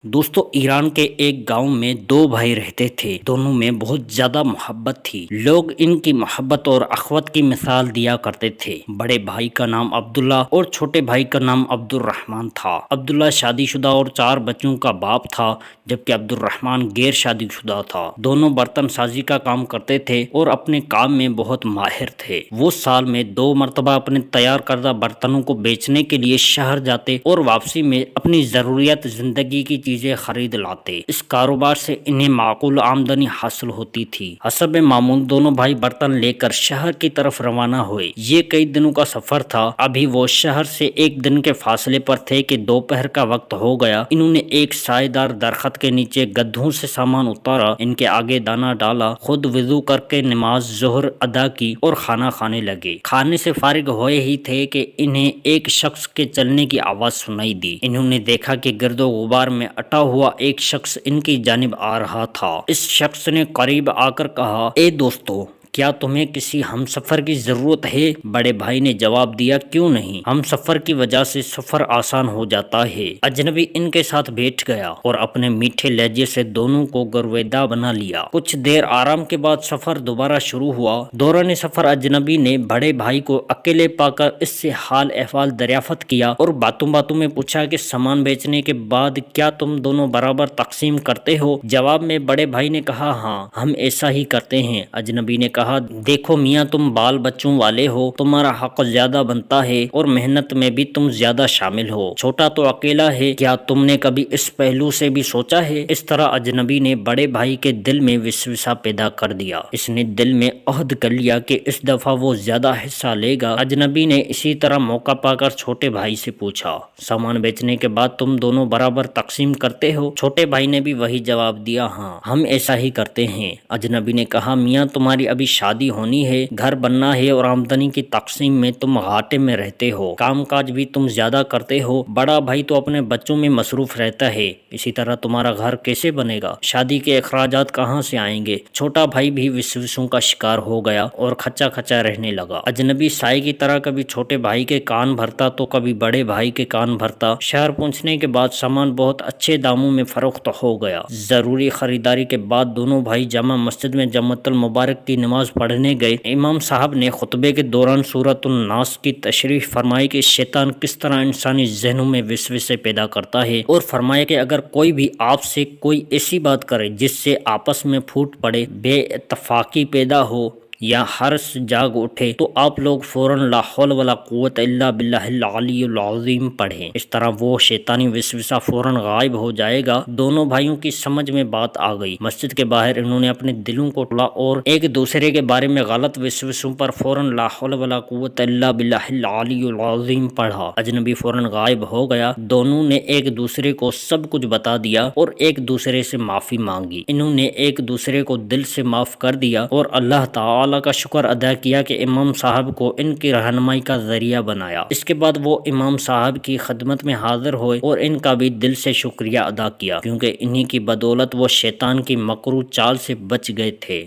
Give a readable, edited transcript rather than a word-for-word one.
دوستو ایران کے ایک گاؤں میں دو بھائی رہتے تھے۔ دونوں میں بہت زیادہ محبت تھی۔ لوگ ان کی محبت اور اخوت کی مثال دیا کرتے تھے۔ بڑے بھائی کا نام عبداللہ اور چھوٹے بھائی کا نام عبد الرحمن تھا۔ عبداللہ شادی شدہ اور 4 بچوں کا باپ تھا، جبکہ عبد الرحمن غیر شادی شدہ تھا۔ دونوں برتن سازی کا کام کرتے تھے اور اپنے کام میں بہت ماہر تھے۔ وہ سال میں 2 مرتبہ اپنے تیار کردہ برتنوں کو بیچنے کے لیے شہر جاتے اور واپسی میں اپنی ضروریات زندگی کی چیزیں خرید لاتے۔ اس کاروبار سے انہیں معقول آمدنی حاصل ہوتی تھی۔ حسب معمول دونوں بھائی برتن لے کر شہر کی طرف روانہ ہوئے۔ یہ کئی دنوں کا سفر تھا۔ ابھی وہ شہر سے 1 دن کے فاصلے پر تھے کہ دوپہر کا وقت ہو گیا۔ انہوں نے ایک سائے دار درخت کے نیچے گدھوں سے سامان اتارا، ان کے آگے دانا ڈالا، خود وضو کر کے نماز ظہر ادا کی اور کھانا کھانے لگے۔ کھانے سے فارغ ہوئے ہی تھے کہ انہیں ایک شخص کے چلنے کی آواز سنائی دی۔ انہوں نے دیکھا کہ گرد و غبار میں اٹا ہوا ایک شخص ان کی جانب آ رہا تھا۔ اس شخص نے قریب آ کر کہا، اے دوستو، کیا تمہیں کسی ہم سفر کی ضرورت ہے؟ بڑے بھائی نے جواب دیا، کیوں نہیں، ہم سفر کی وجہ سے سفر آسان ہو جاتا ہے۔ اجنبی ان کے ساتھ بیٹھ گیا اور اپنے میٹھے لہجے سے دونوں کو گرویدہ بنا لیا۔ کچھ دیر آرام کے بعد سفر دوبارہ شروع ہوا۔ دوران سفر اجنبی نے بڑے بھائی کو اکیلے پا کر اس سے حال احوال دریافت کیا اور باتوں باتوں میں پوچھا کہ سامان بیچنے کے بعد کیا تم دونوں برابر تقسیم کرتے ہو؟ جواب میں بڑے بھائی نے کہا، ہاں، ہم ایسا ہی کرتے ہیں۔ اجنبی نے کہا، دیکھو میاں، تم بال بچوں والے ہو، تمہارا حق زیادہ بنتا ہے اور محنت میں بھی تم زیادہ شامل ہو۔ چھوٹا تو اکیلا ہے، کیا تم نے کبھی اس پہلو سے بھی سوچا ہے؟ اس طرح اجنبی نے بڑے بھائی کے دل میں وسوسہ پیدا کر دیا۔ اس نے دل میں عہد کر لیا کہ اس دفعہ وہ زیادہ حصہ لے گا۔ اجنبی نے اسی طرح موقع پا کر چھوٹے بھائی سے پوچھا، سامان بیچنے کے بعد تم دونوں برابر تقسیم کرتے ہو؟ چھوٹے بھائی نے بھی وہی جواب دیا، ہاں، ہم ایسا ہی کرتے ہیں۔ اجنبی نے کہا، میاں، تمہاری ابھی شادی ہونی ہے، گھر بننا ہے اور آمدنی کی تقسیم میں تم گھاٹے میں رہتے ہو، کام کاج بھی تم زیادہ کرتے ہو، بڑا بھائی تو اپنے بچوں میں مصروف رہتا ہے، اسی طرح تمہارا گھر کیسے بنے گا؟ شادی کے اخراجات کہاں سے آئیں گے؟ چھوٹا بھائی بھی وسوسوں کا شکار ہو گیا اور کھچا کھچا رہنے لگا۔ اجنبی سائے کی طرح کبھی چھوٹے بھائی کے کان بھرتا تو کبھی بڑے بھائی کے کان بھرتا۔ شہر پہنچنے کے بعد سامان بہت اچھے داموں میں فروخت ہو گیا۔ ضروری خریداری کے بعد دونوں بھائی جامع مسجد میں جمعۃ المبارک کی نماز پڑھنے گئے۔ امام صاحب نے خطبے کے دوران سورۃ الناس کی تشریح فرمائی کہ شیطان کس طرح انسانی ذہنوں میں وسوسے پیدا کرتا ہے، اور فرمایا کہ اگر کوئی بھی آپ سے کوئی ایسی بات کرے جس سے آپس میں پھوٹ پڑے، بے اتفاقی پیدا ہو یا حرص جاگ اٹھے، تو آپ لوگ فوراً لا حول ولا قوت الا باللہ العلی العظیم پڑھیں۔ اس طرح وہ شیطانی وسوسہ فوراً غائب ہو جائے گا۔ دونوں بھائیوں کی سمجھ میں بات آ گئی۔ مسجد کے باہر انہوں نے اپنے دلوں کو ٹولا اور ایک دوسرے کے بارے میں غلط وسوسوں پر فوراً لا حول ولا قوت الا باللہ العلی العظیم پڑھا۔ اجنبی فوراً غائب ہو گیا۔ دونوں نے ایک دوسرے کو سب کچھ بتا دیا اور ایک دوسرے سے معافی مانگی۔ انہوں نے ایک دوسرے کو دل سے معاف کر دیا اور اللہ تعالی کا شکر ادا کیا کہ امام صاحب کو ان کی رہنمائی کا ذریعہ بنایا۔ اس کے بعد وہ امام صاحب کی خدمت میں حاضر ہوئے اور ان کا بھی دل سے شکریہ ادا کیا، کیونکہ انہی کی بدولت وہ شیطان کی مکروہ چال سے بچ گئے تھے۔